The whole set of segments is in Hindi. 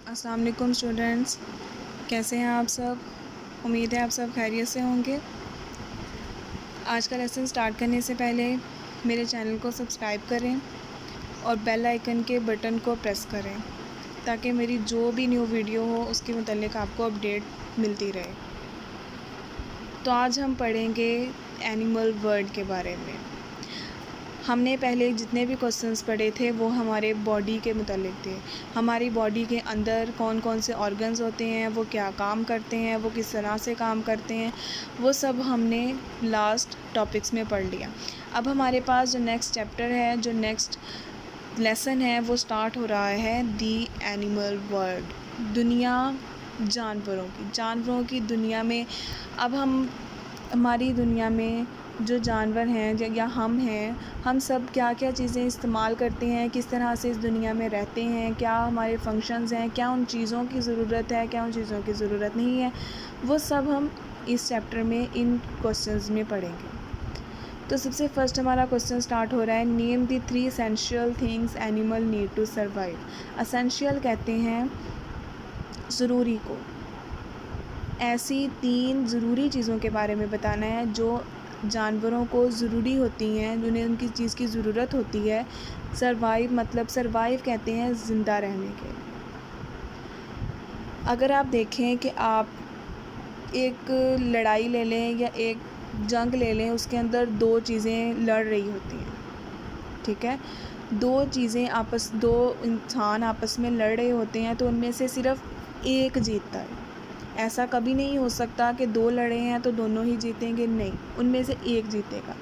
अस्सलाम वालेकुम स्टूडेंट्स, कैसे हैं आप सब। उम्मीद है आप सब खैरियत से होंगे। आज का लेसन स्टार्ट करने से पहले मेरे चैनल को सब्सक्राइब करें और बेल आइकन के बटन को प्रेस करें ताकि मेरी जो भी न्यू वीडियो हो उसके मुतालिक आपको अपडेट मिलती रहे। तो आज हम पढ़ेंगे एनिमल वर्ल्ड के बारे में। हमने पहले जितने भी क्वेश्चंस पढ़े थे वो हमारे बॉडी के मुतालिक थे। हमारी बॉडी के अंदर कौन कौन से ऑर्गन्स होते हैं, वो क्या काम करते हैं, वो किस तरह से काम करते हैं, वो सब हमने लास्ट टॉपिक्स में पढ़ लिया। अब हमारे पास जो नेक्स्ट चैप्टर है, जो नेक्स्ट लेसन है, वो स्टार्ट हो रहा है दी एनिमल वर्ल्ड, दुनिया जानवरों की दुनिया में। अब हमारी दुनिया में जो जानवर हैं या हम हैं, हम सब क्या क्या चीज़ें इस्तेमाल करते हैं, किस तरह से इस दुनिया में रहते हैं, क्या हमारे फंक्शंस हैं, क्या उन चीज़ों की ज़रूरत है, क्या उन चीज़ों की ज़रूरत नहीं है, वो सब हम इस चैप्टर में इन क्वेश्चंस में पढ़ेंगे। तो सबसे फर्स्ट हमारा क्वेश्चन स्टार्ट हो रहा है, name the 3 essential things animal need to survive. Essential कहते हैं ज़रूरी को। ऐसी 3 ज़रूरी चीज़ों के बारे में बताना है जो जानवरों को ज़रूरी होती हैं, जिन्हें उनकी चीज़ की ज़रूरत होती है। सर्वाइव मतलब सर्वाइव कहते हैं ज़िंदा रहने के। अगर आप देखें कि आप एक लड़ाई ले लें या एक जंग ले लें, उसके अंदर 2 चीज़ें लड़ रही होती हैं, ठीक है। 2 इंसान आपस में लड़ रहे होते हैं तो उनमें से सिर्फ एक जीतता है। ऐसा कभी नहीं हो सकता कि 2 लड़े हैं तो दोनों ही जीतेंगे, नहीं, उनमें से एक जीतेगा।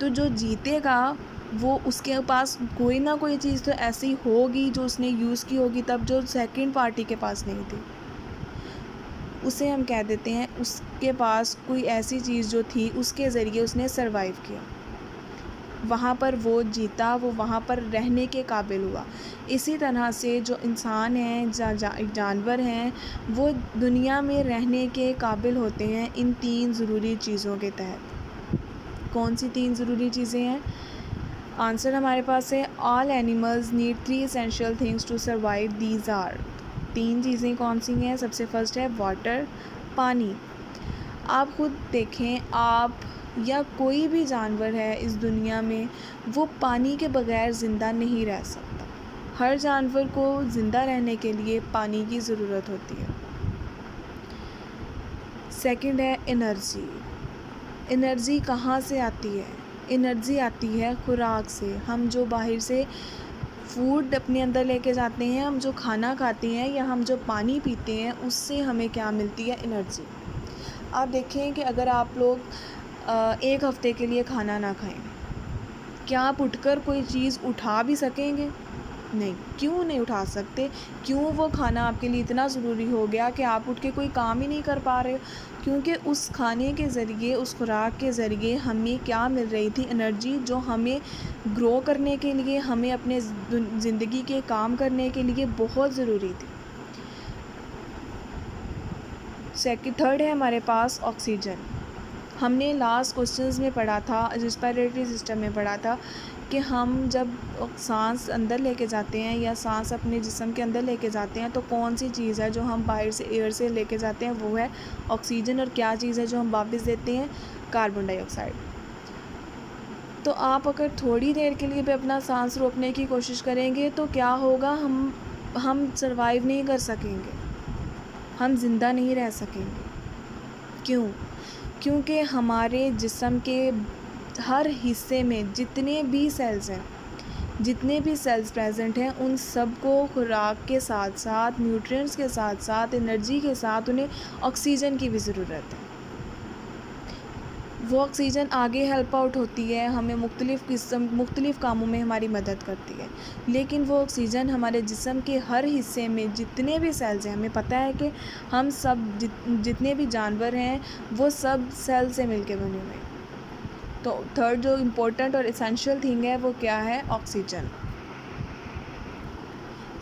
तो जो जीतेगा वो उसके पास कोई ना कोई चीज़ तो ऐसी होगी जो उसने यूज़ की होगी तब, जो सेकंड पार्टी के पास नहीं थी। उसे हम कह देते हैं उसके पास कोई ऐसी चीज़ जो थी, उसके ज़रिए उसने सरवाइव किया, वहाँ पर वो जीता, वो वहाँ पर रहने के काबिल हुआ। इसी तरह से जो इंसान हैं, जानवर हैं, वो दुनिया में रहने के काबिल होते हैं इन 3 ज़रूरी चीज़ों के तहत। कौन सी 3 ज़रूरी चीज़ें हैं? आंसर हमारे पास है, all animals need 3 essential things to survive, these are. 3 चीज़ें कौन सी हैं? सबसे फर्स्ट है वाटर, पानी। आप खुद देखें, आप या कोई भी जानवर है इस दुनिया में, वो पानी के बगैर ज़िंदा नहीं रह सकता। हर जानवर को ज़िंदा रहने के लिए पानी की ज़रूरत होती है। सेकंड है एनर्जी। एनर्जी कहाँ से आती है? एनर्जी आती है खुराक से। हम जो बाहर से फूड अपने अंदर लेके जाते हैं, हम जो खाना खाते हैं या हम जो पानी पीते हैं, उससे हमें क्या मिलती है? एनर्जी। आप देखें कि अगर आप लोग 1 हफ़्ते के लिए खाना ना खाएं, क्या आप उठकर कोई चीज़ उठा भी सकेंगे? नहीं। क्यों नहीं उठा सकते? क्यों? वो खाना आपके लिए इतना ज़रूरी हो गया कि आप उठ के कोई काम ही नहीं कर पा रहे हो, क्योंकि उस खाने के ज़रिए, उस खुराक के ज़रिए हमें क्या मिल रही थी? एनर्जी, जो हमें ग्रो करने के लिए, हमें अपने ज़िंदगी के काम करने के लिए बहुत ज़रूरी थी। थर्ड है हमारे पास ऑक्सीजन। हमने लास्ट क्वेश्चंस में पढ़ा था, रेस्पिरेटरी सिस्टम में पढ़ा था कि हम जब सांस अंदर लेके जाते हैं या सांस अपने जिस्म के अंदर लेके जाते हैं तो कौन सी चीज़ है जो हम बाहर से एयर से लेके जाते हैं? वो है ऑक्सीजन। और क्या चीज़ है जो हम वापस देते हैं? Carbon dioxide. तो आप अगर थोड़ी देर के लिए भी अपना सांस रोकने की कोशिश करेंगे तो क्या होगा? हम सर्वाइव नहीं कर सकेंगे, हम ज़िंदा नहीं रह सकेंगे। क्यों? क्योंकि हमारे जिस्म के हर हिस्से में जितने भी सेल्स प्रेजेंट हैं, उन सब को खुराक के साथ साथ, न्यूट्रिएंट्स के साथ साथ, एनर्जी के साथ उन्हें ऑक्सीजन की भी ज़रूरत है। वो ऑक्सीजन आगे हेल्प आउट होती है, हमें मुख्तलिफ़ कामों में हमारी मदद करती है। लेकिन वो ऑक्सीजन हमारे जिस्म के हर हिस्से में जितने भी सेल्स हैं, हमें पता है कि हम सब जितने भी जानवर हैं वो सब सेल से मिलके बने हुए हैं। तो थर्ड जो इम्पोर्टेंट और एसेंशियल थिंग है वो क्या है? ऑक्सीजन।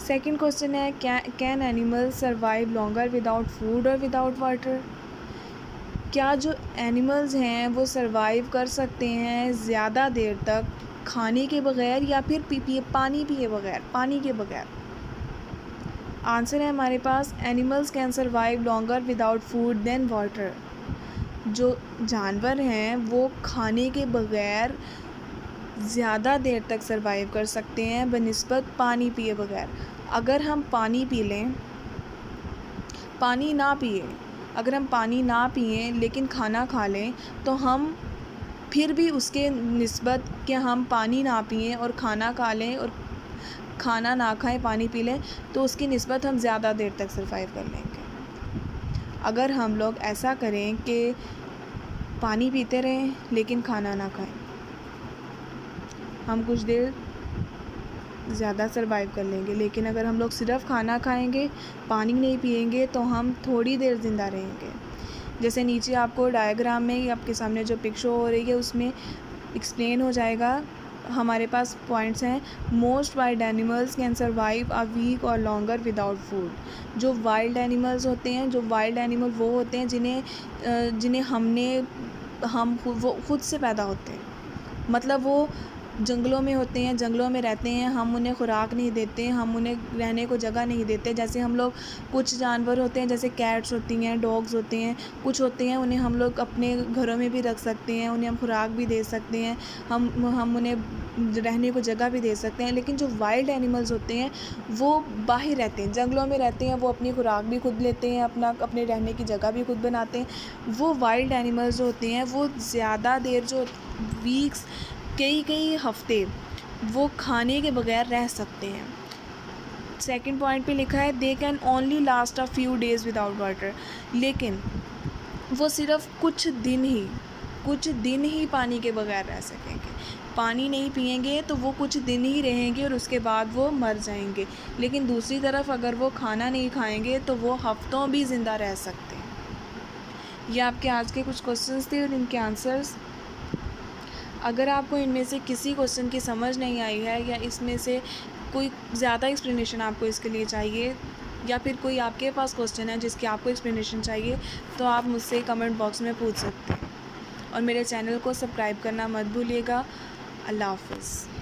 सेकंड क्वेश्चन है, can animal survive longer without food और विदाउट वाटर? क्या जो एनिमल्स हैं वो सर्वाइव कर सकते हैं ज़्यादा देर तक खाने के बगैर या फिर पानी के बगैर? आंसर है हमारे पास animals can survive longer without food than water. जो जानवर हैं वो खाने के बगैर ज़्यादा देर तक सर्वाइव कर सकते हैं बनिस्बत पानी पिए बगैर। अगर हम पानी पी लें, पानी ना पिए, अगर हम पानी ना पिएं लेकिन खाना खा लें तो हम फिर भी उसके निस्बत कि हम पानी ना पिएं और खाना खा लें और खाना ना खाएं पानी पी लें तो उसकी निस्बत हम ज़्यादा देर तक सर्वाइव कर लेंगे। अगर हम लोग ऐसा करें कि पानी पीते रहें लेकिन खाना ना खाएं, हम कुछ देर ज़्यादा सर्वाइव कर लेंगे। लेकिन अगर हम लोग सिर्फ़ खाना खाएंगे, पानी नहीं पिएंगे तो हम थोड़ी देर ज़िंदा रहेंगे। जैसे नीचे आपको डायग्राम में आपके सामने जो पिक शो हो रही है उसमें एक्सप्लेन हो जाएगा। हमारे पास पॉइंट्स हैं। Most wild animals can survive a week or longer without food. जो वाइल्ड एनिमल्स होते हैं, जो वाइल्ड एनिमल वो होते हैं जिन्हें हम वो खुद से पैदा होते हैं, मतलब वो जंगलों में होते हैं, जंगलों में रहते हैं, हम उन्हें खुराक नहीं देते, हम उन्हें रहने को जगह नहीं देते। जैसे हम लोग कुछ जानवर होते हैं, जैसे कैट्स होती हैं, डॉग्स होते हैं, कुछ होते हैं उन्हें हम लोग अपने घरों में भी रख सकते हैं, उन्हें हम खुराक भी दे सकते हैं, हम उन्हें रहने को जगह भी दे सकते हैं। लेकिन जो वाइल्ड एनिमल्स होते हैं वो बाहर रहते हैं, जंगलों में रहते हैं, वो अपनी खुराक भी खुद लेते हैं, अपने रहने की जगह भी खुद बनाते हैं। वो वाइल्ड एनिमल्स जो होते हैं वो ज़्यादा देर, जो वीक्स, कई हफ्ते वो खाने के बगैर रह सकते हैं। सेकंड पॉइंट पे लिखा है they can only last a few days without water. लेकिन वो सिर्फ़ कुछ दिन ही पानी के बगैर रह सकेंगे। पानी नहीं पिएंगे तो वो कुछ दिन ही रहेंगे और उसके बाद वो मर जाएंगे। लेकिन दूसरी तरफ अगर वो खाना नहीं खाएंगे तो वो हफ्तों भी ज़िंदा रह सकते हैं। ये आपके आज के कुछ क्वेश्चंस थे और इनके आंसर्स। अगर आपको इनमें से किसी क्वेश्चन की समझ नहीं आई है या इसमें से कोई ज़्यादा एक्सप्लेनेशन आपको इसके लिए चाहिए या फिर कोई आपके पास क्वेश्चन है जिसकी आपको एक्सप्लेनेशन चाहिए तो आप मुझसे कमेंट बॉक्स में पूछ सकते हैं। और मेरे चैनल को सब्सक्राइब करना मत भूलिएगा। अल्लाह हाफ़िज़।